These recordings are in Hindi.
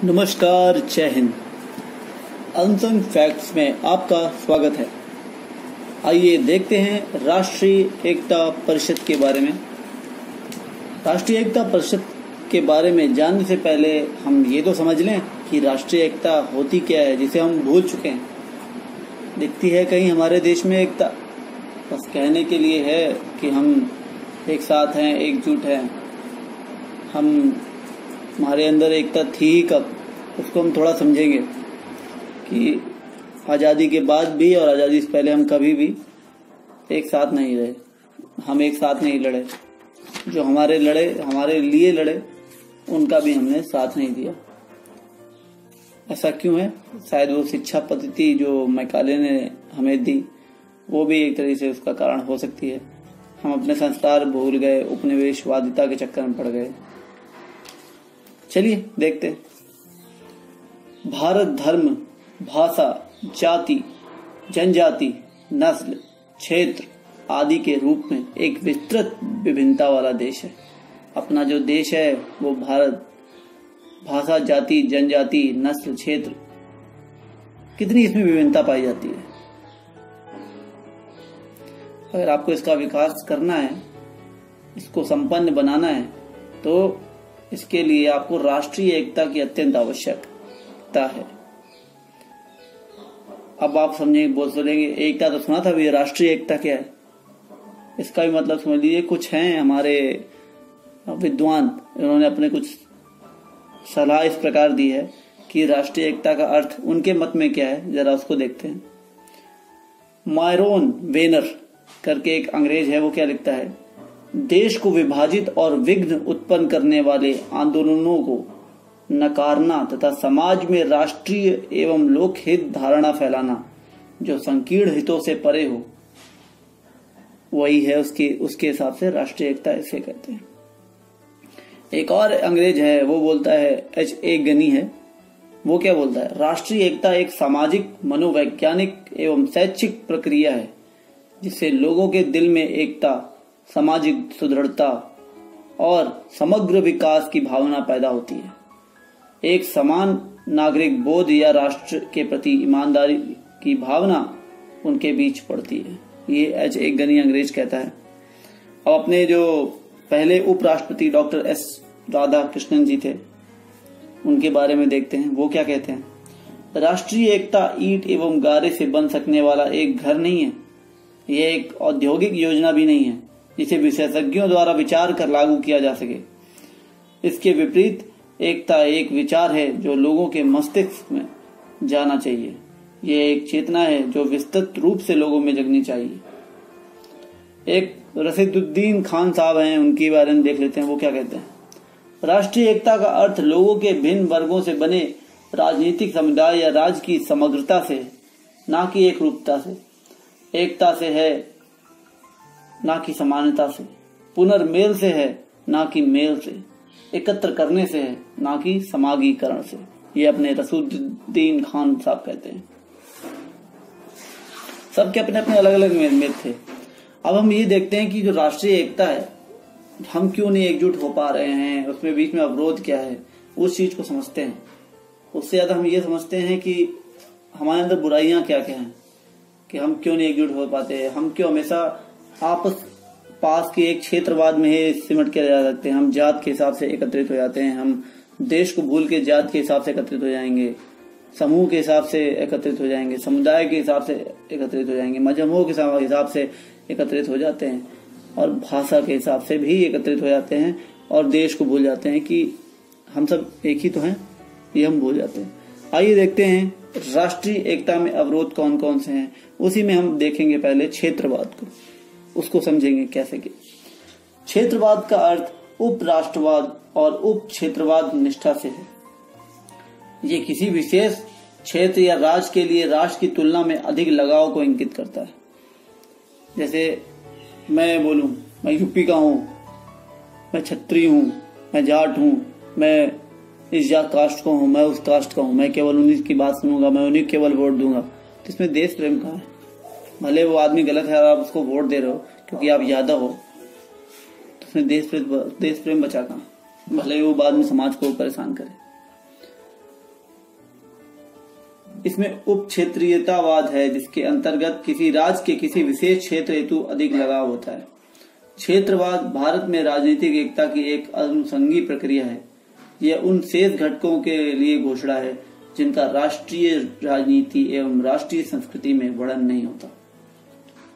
नमस्कार, जय हिंद। अनसंग फैक्ट्स में आपका स्वागत है। आइए देखते हैं राष्ट्रीय एकता परिषद के बारे में। राष्ट्रीय एकता परिषद के बारे में जानने से पहले हम ये तो समझ लें कि राष्ट्रीय एकता होती क्या है, जिसे हम भूल चुके हैं। दिखती है कहीं हमारे देश में एकता? बस कहने के लिए है कि हम एक साथ हैं, एकजुट हैं। हमारे अंदर एकता थी ही कब, उसको हम थोड़ा समझेंगे कि आज़ादी के बाद भी और आज़ादी से पहले हम कभी भी एक साथ नहीं रहे। हम एक साथ नहीं लड़े। जो हमारे लिए लड़े, उनका भी हमने साथ नहीं दिया। ऐसा क्यों है? शायद वो शिक्षा पद्धति जो मैकाले ने हमें दी, वो भी एक तरह से उसका कारण हो सकती है। हम अपने संस्कार भूल गए, उपनिवेशवादिता के चक्कर में पड़ गए। चलिए देखते हैं। भारत धर्म, भाषा, जाति, जनजाति, नस्ल, क्षेत्र आदि के रूप में एक विस्तृत विभिन्नता वाला देश है। अपना जो देश है वो भारत, भाषा, जाति, जनजाति, नस्ल, क्षेत्र, कितनी इसमें विभिन्नता पाई जाती है। अगर आपको इसका विकास करना है, इसको संपन्न बनाना है, तो इसके लिए आपको राष्ट्रीय एकता की अत्यंत आवश्यकता है। अब आप समझेंगे, बोल सोचेंगे एकता तो सुना था, भैया राष्ट्रीय एकता क्या है? इसका भी मतलब समझ लीजिए। कुछ हैं हमारे विद्वान, इन्होंने अपने कुछ सलाह इस प्रकार दी है कि राष्ट्रीय एकता का अर्थ उनके मत में क्या है, जरा उसको देखते हैं। मायरोन वेनर करके एक अंग्रेज है, वो क्या लिखता है? देश को विभाजित और विघ्न उत्पन्न करने वाले आंदोलनों को नकारना तथा समाज में राष्ट्रीय एवं लोकहित धारणा फैलाना जो संकीर्ण हितों से परे हो, वही है उसके हिसाब से राष्ट्रीय एकता इसे कहते हैं। एक और अंग्रेज है, वो बोलता है, H.A. गनी है, वो क्या बोलता है? राष्ट्रीय एकता एक सामाजिक, मनोवैज्ञानिक एवं शैक्षिक प्रक्रिया है जिससे लोगों के दिल में एकता, सामाजिक सुदृढ़ता और समग्र विकास की भावना पैदा होती है। एक समान नागरिक बोध या राष्ट्र के प्रति ईमानदारी की भावना उनके बीच पड़ती है। ये H.A. गनी अंग्रेज कहता है। अब अपने जो पहले उपराष्ट्रपति डॉक्टर S. राधाकृष्णन जी थे, उनके बारे में देखते हैं। वो क्या कहते हैं? राष्ट्रीय एकता ईंट एवं गारे से बन सकने वाला एक घर नहीं है। यह एक औद्योगिक योजना भी नहीं है जिसे विशेषज्ञों द्वारा विचार कर लागू किया जा सके। इसके विपरीत एकता एक विचार है जो लोगों के मस्तिष्क में जाना चाहिए। यह एक चेतना है जो विस्तृत रूप से लोगों में जगनी चाहिए। एक रशीदुद्दीन खान साहब हैं, उनके बारे में देख लेते हैं। वो क्या कहते हैं? राष्ट्रीय एकता का अर्थ लोगों के भिन्न वर्गों से बने राजनीतिक समुदाय या राज्य की समग्रता से, ना कि एक रूपता से। एकता से है, ना कि समानता से। पुनर्मेल से है, ना कि मेल से। एकत्र करने से है, ना कि समागीकरण से। ये अपने रसूलुद्दीन खान साहब कहते हैं। सबके अपने अपने अलग अलग मत थे। अब हम ये देखते हैं कि जो राष्ट्रीय एकता है, हम क्यों नहीं एकजुट हो पा रहे हैं, उसमें बीच में अवरोध क्या है, उस चीज को समझते हैं। उससे ज्यादा हम ये समझते हैं कि हमारे अंदर बुराइयां क्या क्या हैं, कि हम क्यों नहीं एकजुट हो पाते। हम क्यों हमेशा आपस पास के एक क्षेत्रवाद में ही सिमट के रह सकते हैं। हम जात के हिसाब से एकत्रित हो जाते हैं। हम देश को भूल के जात के हिसाब से एकत्रित हो जाएंगे, समूह के हिसाब से एकत्रित हो जाएंगे, समुदाय के हिसाब से एकत्रित हो जाएंगे, मजहबों के हिसाब से एकत्रित हो जाते हैं, और भाषा के हिसाब से भी एकत्रित हो जाते हैं, और देश को भूल जाते हैं कि हम सब एक ही तो हैं। ये हम भूल जाते हैं। आइए देखते हैं राष्ट्रीय एकता में अवरोध कौन कौन से हैं। उसी में हम देखेंगे पहले क्षेत्रवाद को, उसको समझेंगे कैसे कि क्षेत्रवाद का अर्थ उपराष्ट्रवाद और उप क्षेत्रवाद निष्ठा से है। ये किसी विशेष क्षेत्र या राज्य के लिए राष्ट्र की तुलना में अधिक लगाव को इंगित करता है। जैसे मैं बोलूं, मैं यूपी का हूं, मैं छत्री हूं, मैं जाट हूं, मैं इस जात कास्ट का हूं, मैं उस कास्ट का हूं, मैं केवल उन्हीं की बात सुनूंगा, मैं उन्हीं केवल वोट दूंगा। तो इसमें देश प्रेम कहाँ है? भले वो आदमी गलत है और आप उसको वोट दे रहे हो क्योंकि आप यादव हो, तो उसमें देश प्रेम बचा कहाँ? भले वो बाद में समाज को परेशान करे। इसमें उप क्षेत्रीयतावाद है, जिसके अंतर्गत किसी राज्य के किसी विशेष क्षेत्र हेतु अधिक लगाव होता है। क्षेत्रवाद भारत में राजनीतिक एकता की एक अनुषंगी प्रक्रिया है। यह उन शेष घटकों के लिए घोषणा है जिनका राष्ट्रीय राजनीति एवं राष्ट्रीय संस्कृति में वर्णन नहीं होता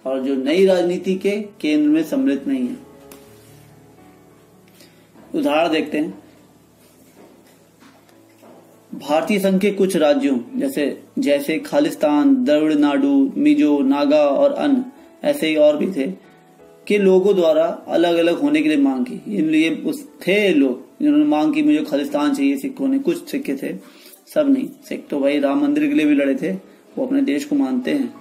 और जो नई राजनीति के केंद्र में सम्मिलित नहीं है। उदाहरण देखते हैं। भारतीय संघ के कुछ राज्यों जैसे खालिस्तान, द्रविड़ नाडु, मिजो, नागा और अन्य ऐसे ही और भी थे के लोगों द्वारा अलग अलग होने के लिए मांग की। ये थे लोग जिन्होंने मांग की मुझे खालिस्तान चाहिए। सिखों ने, कुछ सिक्के थे, सब नहीं। सिख तो भाई राम मंदिर के लिए भी लड़े थे, वो अपने देश को मानते हैं।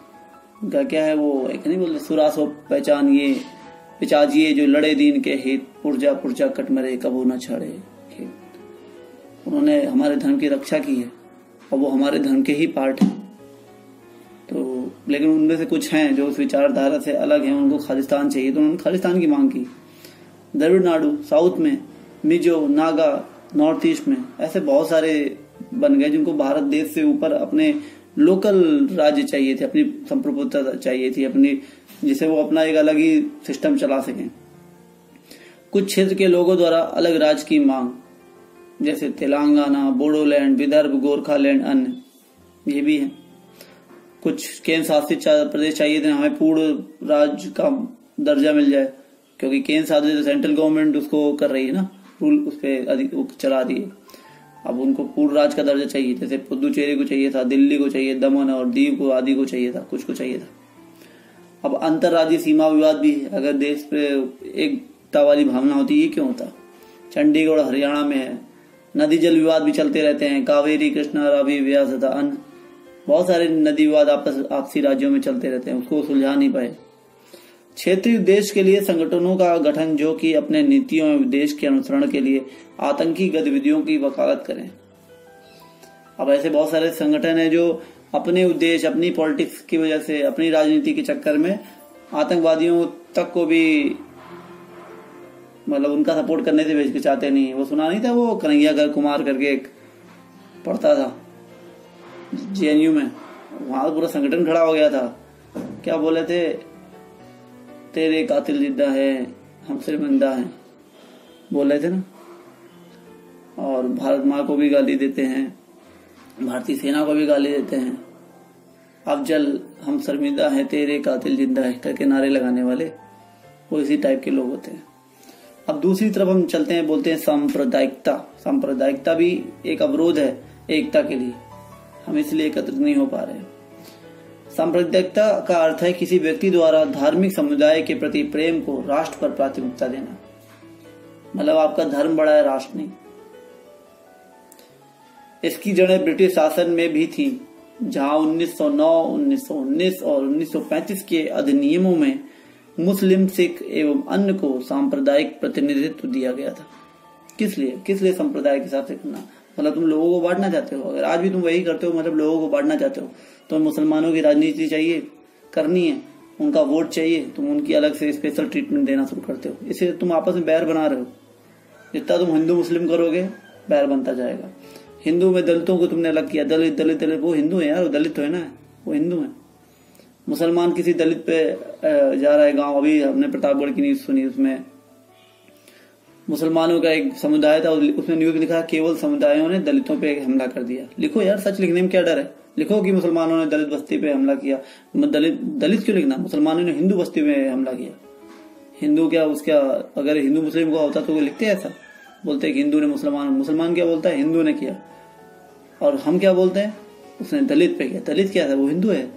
उनका क्या है, वो एक नहीं बोलते सुरासो पहचानिए पिचाजिए जो लड़े दीन के हित, पुरजा पुरजा कट मरे कबू न छाड़े। उन्होंने हमारे धर्म की रक्षा की है और वो हमारे धर्म के ही पार्ट हैं। तो लेकिन उनमें से कुछ हैं जो उस विचारधारा से अलग हैं, उनको खालिस्तान चाहिए, तो उन्होंने खालिस्तान की मांग की। द्रविड़ नाडु साउथ में, मिजो, नागा नॉर्थ ईस्ट में, ऐसे बहुत सारे बन गए जिनको भारत देश से ऊपर अपने लोकल राज्य चाहिए थे, अपनी संप्रभुता चाहिए थी, अपनी, जिसे वो अपना एक अलग ही सिस्टम चला सकें। कुछ क्षेत्र के लोगों द्वारा अलग राज्य की मांग, जैसे तेलंगाना, बोडोलैंड, विदर्भ, गोरखालैंड, अन्य ये भी है। कुछ केंद्र शासित प्रदेश चाहिए थे, हमें पूर्ण राज्य का दर्जा मिल जाए, क्योंकि केंद्र शासित सेंट्रल गवर्नमेंट उसको कर रही है ना, रूल उस पर चला दिए। अब उनको पूर्ण राज्य का दर्जा चाहिए, जैसे पुदुचेरी को चाहिए था, दिल्ली को चाहिए, दमन और दीव को आदि को चाहिए था, कुछ को चाहिए था। अब अंतर्राज्यीय सीमा विवाद भी है। अगर देश पे एकता वाली भावना होती, ये क्यों होता? चंडीगढ़ हरियाणा में है, नदी जल विवाद भी चलते रहते हैं, कावेरी, कृष्णा, रावी, व्यास तथा अन्य बहुत सारे नदी विवाद आपसी राज्यों में चलते रहते हैं, उसको सुलझा नहीं पाए। क्षेत्रीय उद्देश्य के लिए संगठनों का गठन जो कि अपने नीतियों एवं उद्देश्य के अनुसरण के लिए आतंकी गतिविधियों की वकालत करें। अब ऐसे बहुत सारे संगठन हैं जो अपने उद्देश्य, अपनी पॉलिटिक्स की वजह से, अपनी राजनीति के चक्कर में आतंकवादियों तक को भी मतलब उनका सपोर्ट करने से हिचकिचाते नहीं है। वो सुना नहीं था, वो कन्हैया कुमार करके एक पढ़ता था जेएनयू में, वहां पूरा संगठन खड़ा हो गया था। क्या बोले थे? तेरे कातिल जिंदा है, हम शर्मिंदा हैं, बोले थे ना। और भारत माँ को भी गाली देते हैं, भारतीय सेना को भी गाली देते हैं। अफजल, हम शर्मिंदा हैं, तेरे कातिल जिंदा है करके नारे लगाने वाले, वो इसी टाइप के लोग होते हैं। अब दूसरी तरफ हम चलते हैं, बोलते हैं सांप्रदायिकता। सांप्रदायिकता भी एक अवरोध है एकता के लिए, हम इसलिए एकत्रित नहीं हो पा रहे हैं। सांप्रदायिकता का अर्थ है किसी व्यक्ति द्वारा धार्मिक समुदाय के प्रति प्रेम को राष्ट्र पर प्राथमिकता देना। मतलब आपका धर्म बड़ा है, राष्ट्र नहीं। इसकी जड़ें ब्रिटिश शासन में भी थी, जहां 1909, 1919 और 1935 के अधिनियमों में मुस्लिम, सिख एवं अन्य को सांप्रदायिक प्रतिनिधित्व दिया गया था। किस लिए संप्रदाय के हिसाब से करना? मतलब तुम लोगों को बांटना चाहते हो। अगर आज भी तुम वही करते हो, मतलब लोगों को बांटना चाहते हो, तो मुसलमानों की राजनीति चाहिए करनी है, उनका वोट चाहिए, तुम उनकी अलग से स्पेशल ट्रीटमेंट देना शुरू करते हो। इससे तुम आपस में बैर बना रहे हो। जितना तुम हिंदू मुस्लिम करोगे बैर बनता जाएगा। हिंदू में दलितों को तुमने अलग किया, दलित दलित दलित, वो हिंदू है यार, वो दलित तो है ना, वो हिंदू है। मुसलमान किसी दलित पे जा रहा है गांव, अभी हमने प्रतापगढ़ की न्यूज सुनी, उसमें मुसलमानों का एक समुदाय था, उसमें न्यूज लिखा केवल समुदायों ने दलितों पे हमला कर दिया। लिखो यार, सच लिखने में क्या डर है, लिखो कि मुसलमानों ने दलित बस्ती पे हमला किया। दलित क्यों लिखना? मुसलमानों ने हिंदू बस्ती में हमला किया। हिंदू क्या उसका, अगर हिंदू मुस्लिम को होता तो वो लिखते ऐसा, बोलते कि हिंदू ने मुसलमान क्या बोलता है, हिंदू ने किया। और हम क्या बोलते हैं, उसने दलित पे किया। दलित क्या था, वो हिंदू है।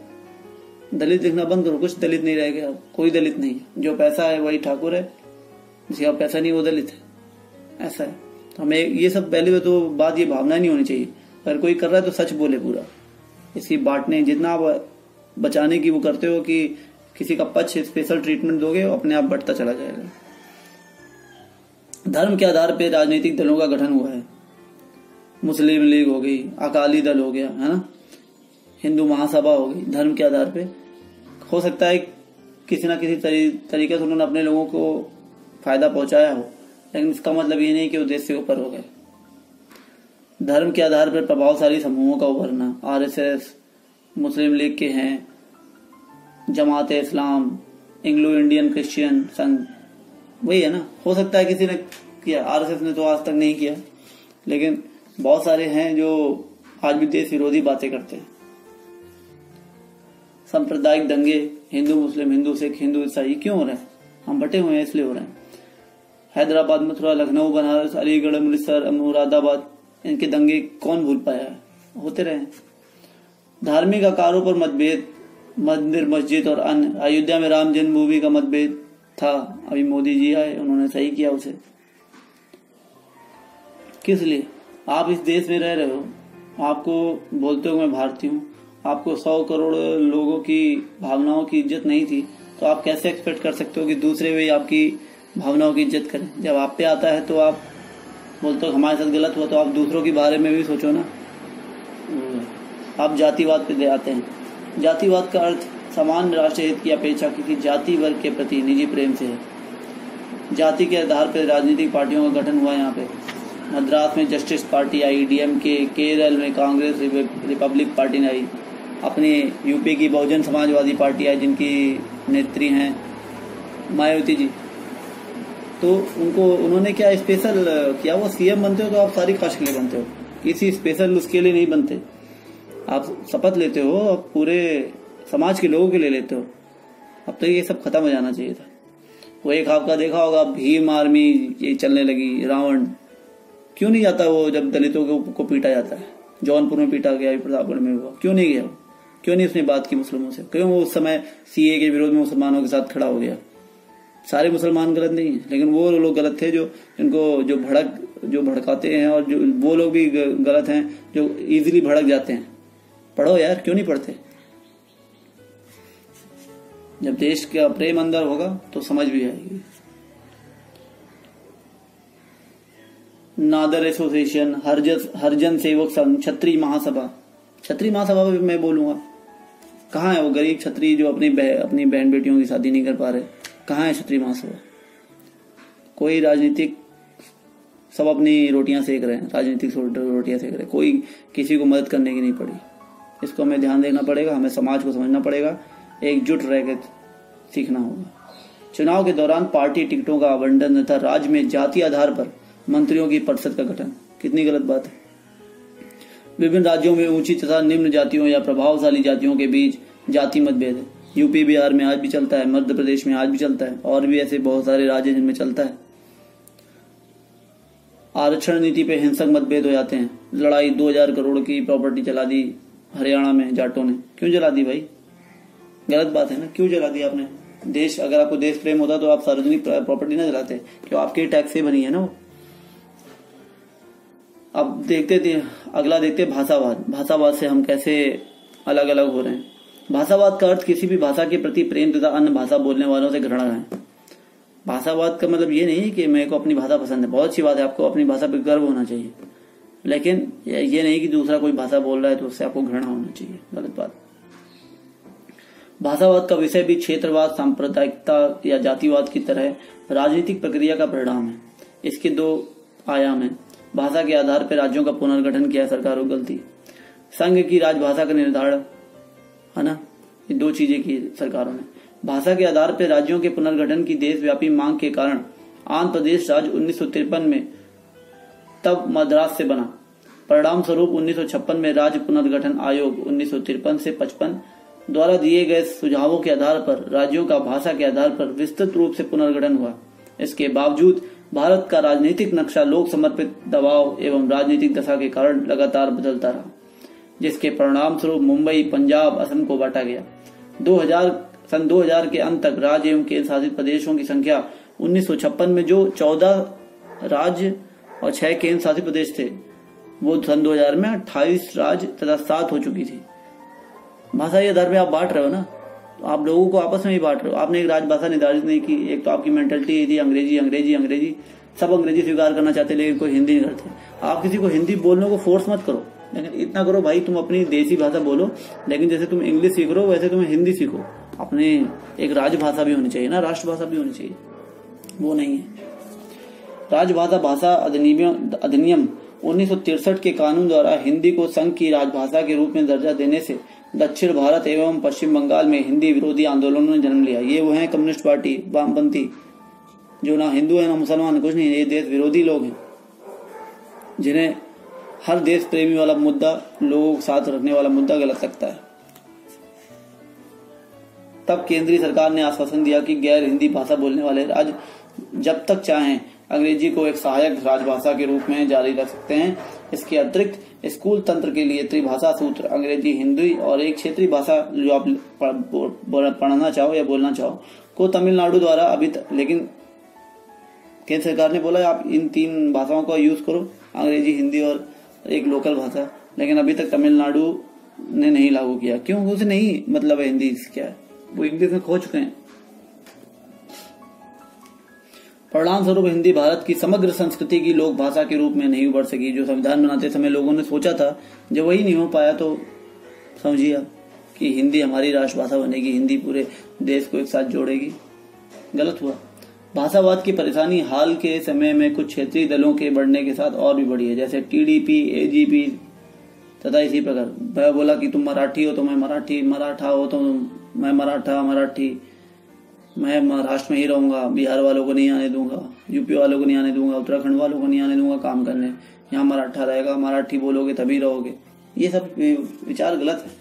दलित लिखना बंद करो, कुछ दलित नहीं रह गया, कोई दलित नहीं। जो पैसा है वही ठाकुर है, जिसका पैसा नहीं वो दलित है, ऐसा है। तो हमें ये सब पहले तो बात, ये भावना नहीं होनी चाहिए। अगर कोई कर रहा है तो सच बोले पूरा। इसकी बांटने, जितना आप बचाने की वो करते हो कि किसी का पक्ष स्पेशल ट्रीटमेंट दोगे, अपने आप बढ़ता चला जाएगा। धर्म के आधार पर राजनीतिक दलों का गठन हुआ है। मुस्लिम लीग हो गई, अकाली दल हो गया, है ना, हिंदू महासभा हो गई। धर्म के आधार पे हो सकता है किसी ना किसी तरीके से उन्होंने अपने लोगों को फायदा पहुंचाया हो, लेकिन इसका मतलब ये नहीं कि वो देश से ऊपर हो गए। धर्म के आधार पर प्रभावशाली समूहों का उभरना, आरएसएस, मुस्लिम लीग के हैं, जमात इस्लाम, एंग्लो इंडियन क्रिश्चियन संघ, वही है ना। हो सकता है किसी ने किया, आरएसएस ने तो आज तक नहीं किया, लेकिन बहुत सारे हैं जो आज भी देश विरोधी बातें करते हैं। सांप्रदायिक दंगे, हिंदू मुस्लिम, हिंदू सिख, हिंदू ईसाई क्यों हो रहे हैं? हम बटे हुए हैं इसलिए हो रहे हैं। हैदराबाद, मथुरा, लखनऊ, बनारस, अलीगढ़, अमृतसर, मुरादाबाद, इनके दंगे कौन भूल पाया है? होते रहे। धार्मिक आकारों पर मतभेद, मंदिर, मस्जिद और अन्य, अयोध्या में राम जन्मभूमि का मतभेद था, अभी मोदी जी आए, उन्होंने सही किया उसे। किस लिए? आप इस देश में रह रहे हो, आपको बोलते हो मैं भारतीय हूँ, आपको 100 करोड़ लोगों की भावनाओं की इज्जत नहीं थी, तो आप कैसे एक्सपेक्ट कर सकते हो कि दूसरे भी आपकी भावनाओं की इज्जत करें? जब आप पे आता है तो आप बोलते हो हमारे साथ गलत हुआ, तो आप दूसरों के बारे में भी सोचो ना। आप जातिवाद पे दे आते हैं। जातिवाद का अर्थ समान राष्ट्रीय हित की अपेक्षा किसी जाति वर्ग के प्रति निजी प्रेम से है। जाति के आधार पर राजनीतिक पार्टियों का गठन हुआ। यहाँ पे मद्रास में जस्टिस पार्टी आई, डीएमके, केरल में कांग्रेस रिपब्लिक पार्टी ने आई, अपने यूपी की बहुजन समाजवादी पार्टी आई जिनकी नेत्री हैं मायावती जी। तो उन्होंने क्या स्पेशल किया? वो सीएम बनते हो तो आप सारी कास्ट के लिए बनते हो, किसी स्पेशल उसके लिए नहीं बनते। आप शपथ लेते हो, आप पूरे समाज के लोगों के लिए लेते हो। अब तो ये सब खत्म हो जाना चाहिए था। वो एक आपका देखा होगा भीम आर्मी ये चलने लगी, रावण क्यों नहीं जाता वो जब दलितों को पीटा जाता है? जौनपुर में पीटा गया, प्रतापगढ़ में हुआ, क्यों नहीं गया? क्यों नहीं उसने बात की मुस्लिमों से? क्यों वो उस समय सीए के विरोध में मुसलमानों के साथ खड़ा हो गया? सारे मुसलमान गलत नहीं है, लेकिन वो लोग गलत थे जो इनको जो भड़काते हैं, और जो वो लोग भी गलत हैं जो इजीली भड़क जाते हैं। पढ़ो यार, क्यों नहीं पढ़ते? जब देश का प्रेम अंदर होगा तो समझ भी आएगी। नादर एसोसिएशन, हरिजन सेवक संघ, क्षत्रिय महासभा भी मैं बोलूंगा। कहाँ है वो गरीब क्षत्रिय जो अपनी बहन बेटियों की शादी नहीं कर पा रहे? कहाँ है क्षत्रिय महासभा? कोई राजनीतिक, सब अपनी रोटियां सेक रहे हैं, राजनीतिक रोटियां सेक रहे हैं, कोई किसी को मदद करने की नहीं पड़ी। इसको हमें ध्यान देना पड़ेगा, हमें समाज को समझना पड़ेगा, एकजुट रहकर सीखना होगा। चुनाव के दौरान पार्टी टिकटों का आवंटन तथा राज्य में जाति आधार पर मंत्रियों की परिषद का गठन, कितनी गलत बात है। विभिन्न राज्यों में ऊंची तथा निम्न जातियों या प्रभावशाली जातियों के बीच जाति मतभेद है। यूपी बिहार में आज भी चलता है, मध्य प्रदेश में आज भी चलता है, और भी ऐसे बहुत सारे राज्य जिनमें चलता है। आरक्षण नीति पे हिंसक मतभेद हो जाते हैं। लड़ाई, 2000 करोड़ की प्रॉपर्टी जला दी हरियाणा में जाटों ने। क्यों जला दी भाई? गलत बात है ना, क्यों जला दी आपने? देश, अगर आपको देश प्रेम होता तो आप सार्वजनिक प्रॉपर्टी ना जलाते, क्यों? आपके टैक्स से बनी है ना वो। अब देखते थे, अगला देखते भाषावाद से हम कैसे अलग अलग हो रहे हैं। भाषावाद का अर्थ किसी भी भाषा के प्रति प्रेम तथा अन्य भाषा बोलने वालों से घृणा है। भाषावाद का मतलब ये नहीं है कि मेरे को अपनी भाषा पसंद है, बहुत अच्छी बात है, आपको अपनी भाषा पर गर्व होना चाहिए, लेकिन ये नहीं कि दूसरा कोई भाषा बोल रहा है तो उससे आपको घृणा होना चाहिए, गलत बात। भाषावाद का विषय भी क्षेत्रवाद, सांप्रदायिकता या जातिवाद की तरह राजनीतिक प्रक्रिया का परिणाम है। इसके 2 आयाम हैं। भाषा के आधार पर राज्यों का पुनर्गठन किया सरकारों की गलती। संघ की राजभाषा का निर्धारण, है ना, ये 2 चीजें की सरकारों ने। भाषा के आधार पर राज्यों के पुनर्गठन की देशव्यापी मांग के कारण आंध्र प्रदेश राज्य 1953 में तब मद्रास से बना। परिणाम स्वरूप 1956 में राज्य पुनर्गठन आयोग 1953 से 55 द्वारा दिए गए सुझावों के आधार पर राज्यों का भाषा के आधार पर विस्तृत रूप से पुनर्गठन हुआ। इसके बावजूद भारत का राजनीतिक नक्शा लोक समर्पित दबाव एवं राजनीतिक दशा के कारण लगातार बदलता रहा, जिसके परिणाम स्वरूप मुंबई, पंजाब, असम को बांटा गया। सन 2000 के अंत तक राज्य एवं केंद्र शासित प्रदेशों की संख्या 1956 में जो 14 राज्य और 6 केंद्र शासित प्रदेश थे, वो सन 2000 में 28 राज्य तथा 7 हो चुकी थी। भाषा के आधार पर आप बांट रहे हो ना, तो आप लोगों को आपस में ही बांट रहे हो। आपने एक राजभाषा निर्धारित नहीं की। एक तो आपकी मेंटलिटी थी अंग्रेजी, सब अंग्रेजी स्वीकार करना चाहते, लेकिन कोई हिंदी नहीं करते। आप किसी को हिंदी बोलने को फोर्स मत करो, लेकिन इतना करो भाई तुम अपनी देसी भाषा बोलो, लेकिन जैसे तुम इंग्लिश सीख रहे हो वैसे तुम हिंदी सीखो। अपने एक राजभाषा भी होनी चाहिए ना, राष्ट्रभाषा भी होनी चाहिए, वो नहीं है। राजभाषा भाषा अधिनियम 1963 के कानून द्वारा हिंदी को संघ की राजभाषा के रूप में दर्जा देने से दक्षिण भारत एवं पश्चिम बंगाल में हिंदी विरोधी आंदोलनों ने जन्म लिया। ये वो हैं कम्युनिस्ट पार्टी, वामपंथी, जो ना हिंदू है ना मुसलमान, कुछ नहीं, ये देश विरोधी लोग हैं, जिन्हें हर देश प्रेमी वाला मुद्दा, लोगों के साथ रखने वाला मुद्दा गलत लगता है। तब केंद्रीय सरकार ने आश्वासन दिया कि गैर हिंदी भाषा बोलने वाले राज्य जब तक चाहें अंग्रेजी को एक सहायक राजभाषा के रूप में जारी रख सकते हैं। इसके अतिरिक्त स्कूल तंत्र के लिए त्रिभाषा सूत्र, अंग्रेजी, हिंदी और एक क्षेत्रीय भाषा जो आप पढ़ना चाहो या बोलना चाहो, को तमिलनाडु द्वारा अभी तक, लेकिन केंद्र सरकार ने बोला आप इन 3 भाषाओं का यूज करो, अंग्रेजी, हिंदी और एक लोकल भाषा, लेकिन अभी तक तमिलनाडु ने नहीं लागू किया। क्यों? उसे नहीं मतलब है हिंदी क्या है, वो इंग्लिश में खो चुके हैं। परिणाम स्वरूप हिंदी भारत की समग्र संस्कृति की लोक भाषा के रूप में नहीं उभर सकी। जो संविधान बनाते समय लोगों ने सोचा था, जब वही नहीं हो पाया तो समझिए कि हिंदी हमारी राष्ट्रभाषा बनेगी, हिंदी पूरे देश को एक साथ जोड़ेगी, गलत हुआ। भाषावाद की परेशानी हाल के समय में कुछ क्षेत्रीय दलों के बढ़ने के साथ और भी बढ़ी है, जैसे टीडीपी, एजीपी तथा इसी प्रकार। वह बोला कि तुम मराठी हो तो मैं मराठी, मराठा हो तो मैं मराठा, मराठी, मैं महाराष्ट्र में ही रहूंगा, बिहार वालों को नहीं आने दूंगा, यूपी वालों को नहीं आने दूंगा, उत्तराखंड वालों को नहीं आने दूंगा काम करने, यहाँ मराठा रहेगा, मराठी बोलोगे तभी रहोगे। ये सब विचार गलत है।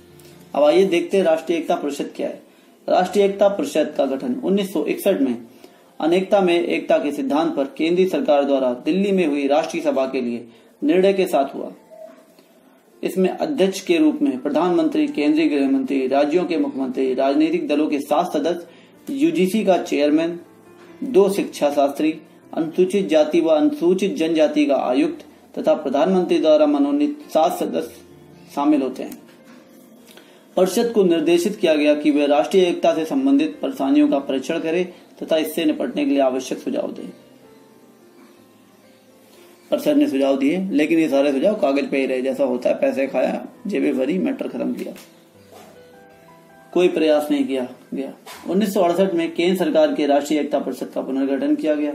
अब आइए देखते हैं राष्ट्रीय एकता परिषद क्या है। राष्ट्रीय एकता परिषद का गठन 1961 में अनेकता में एकता के सिद्धांत पर केंद्रीय सरकार द्वारा दिल्ली में हुई राष्ट्रीय सभा के लिए निर्णय के साथ हुआ। इसमें अध्यक्ष के रूप में प्रधानमंत्री, केंद्रीय गृह मंत्री, राज्यों के मुख्यमंत्री, राजनीतिक दलों के 7 सदस्य, यूजीसी का चेयरमैन, 2 शिक्षा शास्त्री, अनुसूचित जाति व अनुसूचित जनजाति का आयुक्त तथा प्रधानमंत्री द्वारा मनोनीत 7 सदस्य शामिल होते हैं। परिषद को निर्देशित किया गया कि वे राष्ट्रीय एकता से संबंधित परेशानियों का परीक्षण करे तथा इससे निपटने के लिए आवश्यक सुझाव दें। परिषद ने सुझाव दिए, लेकिन ये सारे सुझाव कागज पे ही रहे, जैसा होता है, पैसे खाया, जेबें भरी, मैटर खत्म किया, कोई प्रयास नहीं किया गया। 1968 में केंद्र सरकार के राष्ट्रीय एकता परिषद का पुनर्गठन किया गया।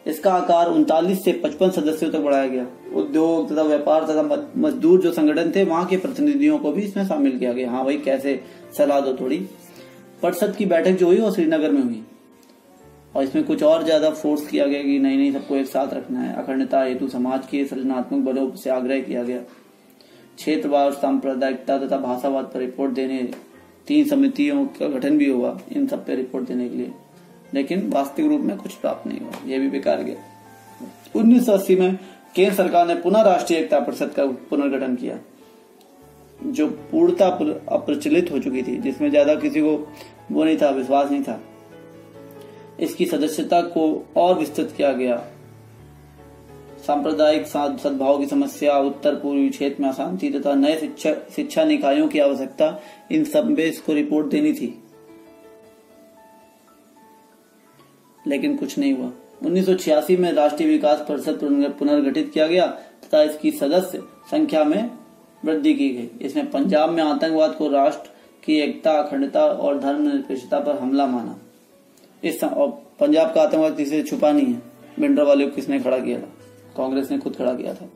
इसका आकार 39 से 55 सदस्यों तक बढ़ाया गया। उद्योग तथा व्यापार तथा मजदूर जो संगठन थे, वहां के प्रतिनिधियों को भी इसमें शामिल किया गया। हाँ भाई, कैसे सलाह दो थोड़ी। परिषद की बैठक जो हुई वो श्रीनगर में हुई और इसमें कुछ और ज्यादा फोर्स किया गया कि नहीं सबको एक साथ रखना है। अखंडता हेतु समाज के सृजनात्मक बलों से आग्रह किया गया। क्षेत्रवाद, सांप्रदायिकता तथा भाषावाद पर रिपोर्ट देने 3 समितियों का गठन भी हुआ इन सब पे रिपोर्ट देने के लिए, लेकिन वास्तविक रूप में कुछ प्राप्त नहीं हुआ, यह भी बेकार गया। 1980 में केंद्र सरकार ने पुनः राष्ट्रीय एकता परिषद का पुनर्गठन किया, जो पूर्णता अप्रचलित हो चुकी थी, जिसमें ज्यादा किसी को वो नहीं था, विश्वास नहीं था। इसकी सदस्यता को और विस्तृत किया गया। सांप्रदायिक सद्भाव की समस्या, उत्तर पूर्वी क्षेत्र में अशांति तथा नए शिक्षा निकायों की आवश्यकता, इन सब में इसको रिपोर्ट देनी थी, लेकिन कुछ नहीं हुआ। 1986 में राष्ट्रीय विकास परिषद पुनर्गठित किया गया तथा इसकी सदस्य संख्या में वृद्धि की गई। इसमें पंजाब में आतंकवाद को राष्ट्र की एकता, अखंडता और धर्मनिरपेक्षता पर हमला माना। पंजाब का आतंकवाद किसी से छुपा नहीं है, भिंडर वाले को किसने खड़ा किया था, कांग्रेस ने खुद खड़ा किया था।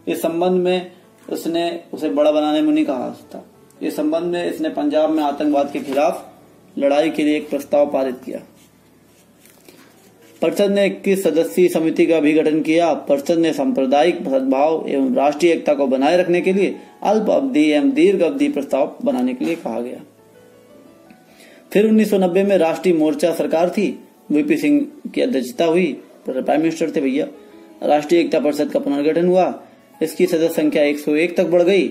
इस संबंध में उसने उसे बड़ा बनाने में नहीं कहा था। इस संबंध में इसने पंजाब में आतंकवाद के खिलाफ लड़ाई के लिए एक प्रस्ताव पारित किया। परिषद ने 21 सदस्यीय समिति का भी गठन किया। परिषद ने सांप्रदायिक सद्भाव एवं राष्ट्रीय एकता को बनाए रखने के लिए अल्प अवधि एवं दीर्घ अवधि प्रस्ताव बनाने के लिए कहा गया। फिर 1990 में राष्ट्रीय मोर्चा सरकार थी, वीपी सिंह की अध्यक्षता हुई, प्राइम मिनिस्टर थे भैया। राष्ट्रीय एकता परिषद का पुनर्गठन हुआ। इसकी सदस्य संख्या 101 तक बढ़ गई।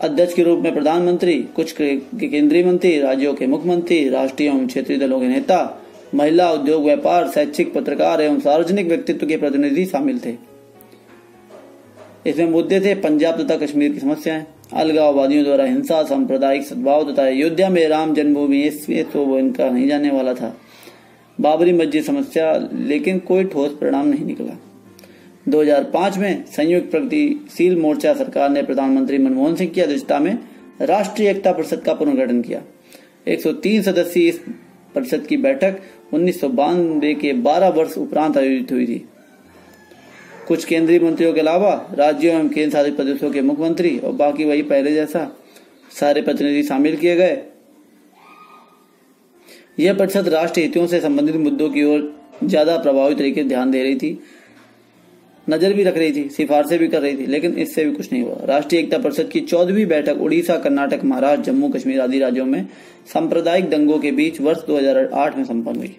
अध्यक्ष के रूप में प्रधानमंत्री, कुछ केंद्रीय मंत्री, राज्यों के मुख्यमंत्री, राष्ट्रीय एवं क्षेत्रीय दलों के नेता, महिला, उद्योग, व्यापार, शैक्षिक, पत्रकार एवं सार्वजनिक व्यक्तित्व के प्रतिनिधि शामिल थे। इसमें मुद्दे थे पंजाब तथा कश्मीर की समस्याएं, अलगाववादियों द्वारा हिंसा, सांप्रदायिक सद्भाव तथा अयोध्या में राम जन्मभूमि, इसलिए तो वो इनका नहीं जाने वाला था, बाबरी मस्जिद समस्या, लेकिन कोई ठोस परिणाम नहीं निकला। 2005 में संयुक्त प्रगतिशील मोर्चा सरकार ने प्रधानमंत्री मनमोहन सिंह की अध्यक्षता में राष्ट्रीय एकता परिषद का पुनर्गठन किया। 103 सदस्यीय इस परिषद की बैठक 1992 के 12 वर्ष उपरांत आयोजित हुई थी। कुछ केंद्रीय मंत्रियों के अलावा राज्यों एवं केंद्र शासित प्रदेशों के मुख्यमंत्री और बाकी वही पहले जैसा सारे प्रतिनिधि शामिल किए गए। यह परिषद राष्ट्रीय हितों से संबंधित मुद्दों की ओर ज्यादा प्रभावी तरीके से ध्यान दे रही थी, नजर भी रख रही थी, सिफारिशें भी कर रही थी, लेकिन इससे भी कुछ नहीं हुआ। राष्ट्रीय एकता परिषद की 14वीं बैठक उड़ीसा, कर्नाटक, महाराष्ट्र, जम्मू कश्मीर आदि राज्यों में सांप्रदायिक दंगों के बीच वर्ष 2008 में संपन्न हुई।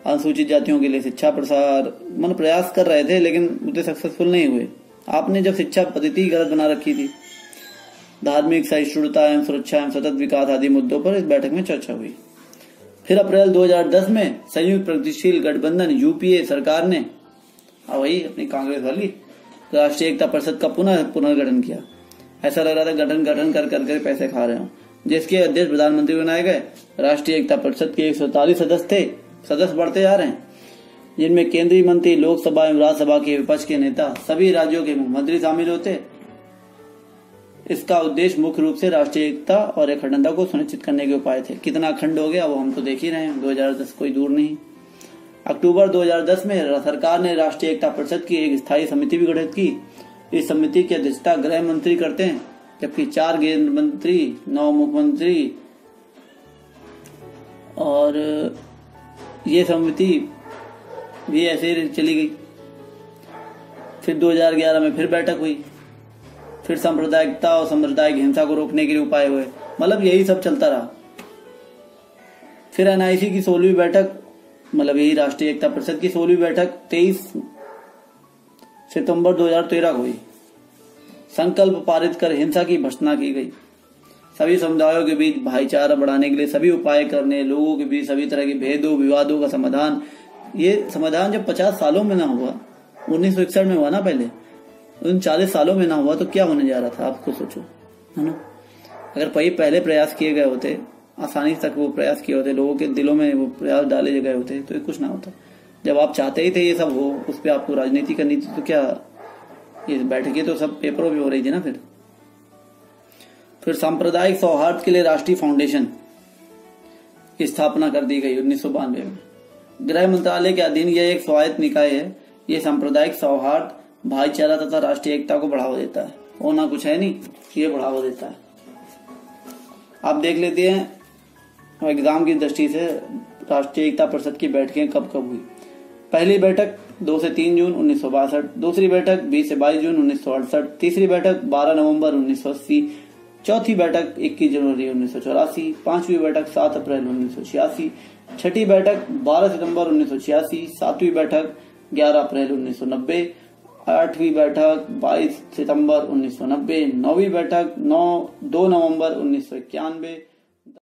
अनुसूचित जातियों के लिए शिक्षा प्रसार प्रयास कर रहे थे, लेकिन उतने सक्सेसफुल नहीं हुए। आपने जब शिक्षा पद्धति गलत बना रखी थी, धार्मिक सहिष्णुता एवं सुरक्षा एवं सतत विकास आदि मुद्दों पर इस बैठक में चर्चा हुई। फिर अप्रैल 2010 में संयुक्त प्रगतिशील गठबंधन यूपीए सरकार ने वही अपनी कांग्रेस वाली राष्ट्रीय एकता परिषद का पुनर्गठन किया। ऐसा लग रहा था गठन कर करके पैसे खा रहे हो, जिसके अध्यक्ष प्रधानमंत्री बनाए गए। राष्ट्रीय एकता परिषद के 147 सदस्य थे, सदस्य बढ़ते जा रहे हैं, जिनमें केंद्रीय मंत्री, लोकसभा एवं राज्यसभा के विपक्ष के नेता, सभी राज्यों के मुख्यमंत्री शामिल होते। इसका उद्देश्य मुख्य रूप से राष्ट्रीय एकता और अखंडता को सुनिश्चित करने के उपाय थे। कितना अखंड हो गया वो हम तो देख ही रहे हैं, 2010 कोई दूर नहीं। अक्टूबर 2010 में सरकार ने राष्ट्रीय एकता परिषद की एक स्थायी समिति भी गठित की। इस समिति की अध्यक्षता गृह मंत्री करते हैं, जबकि 4 केंद्रीय मंत्री, 9 मुख्यमंत्री, और ये समिति भी ऐसे ही चली गई। फिर 2011 में फिर बैठक हुई, फिर सांप्रदायिकता और सांप्रदायिक हिंसा को रोकने के लिए उपाय हुए। यही सब चलता रहा। फिर एनआईसी की 16वीं बैठक, यही राष्ट्रीय एकता परिषद की 16वीं बैठक 23 सितंबर 2013 को हुई। संकल्प पारित कर हिंसा की भर्त्सना की गई। सभी समुदायों के बीच भाईचारा बढ़ाने के लिए सभी उपाय करने, लोगों के बीच सभी तरह के भेदों विवादों का समाधान। ये समाधान जब 50 सालों में ना हुआ, 1961 में हुआ ना, पहले उन 40 सालों में ना हुआ तो क्या होने जा रहा था, आप खुद सोचो, है ना। अगर पहले प्रयास किए गए होते, आसानी तक वो प्रयास किए होते, लोगों के दिलों में वो प्रयास डाले गए होते, तो ये कुछ ना होता। जब आप चाहते ही थे ये सब हो, उस पर आपको राजनीति करनी थी, तो क्या ये बैठकें तो सब पेपरों में हो रही थी ना। फिर सांप्रदायिक सौहार्द के लिए राष्ट्रीय फाउंडेशन की स्थापना कर दी गई 1992 में। गृह मंत्रालय के अधीन यह एक स्वायत्त निकाय है। ये सांप्रदायिक सौहार्द, भाईचारा तथा राष्ट्रीय एकता को बढ़ावा देता है। होना कुछ है नहीं, ये बढ़ावा देता है। आप देख लेते हैं एग्जाम की दृष्टि से राष्ट्रीय एकता परिषद की बैठकें कब कब हुई। पहली बैठक 2 से 3 जून 1962, दूसरी बैठक 20 से 22 जून 1968, तीसरी बैठक 12 नवंबर 1980, चौथी बैठक 21 जनवरी 1984, पांचवी बैठक 7 अप्रैल 1986, छठी बैठक 12 सितंबर 1986, सातवीं बैठक 11 अप्रैल 1990, आठवीं बैठक 22 सितंबर 1990, नौवीं बैठक 2 नवंबर 1991,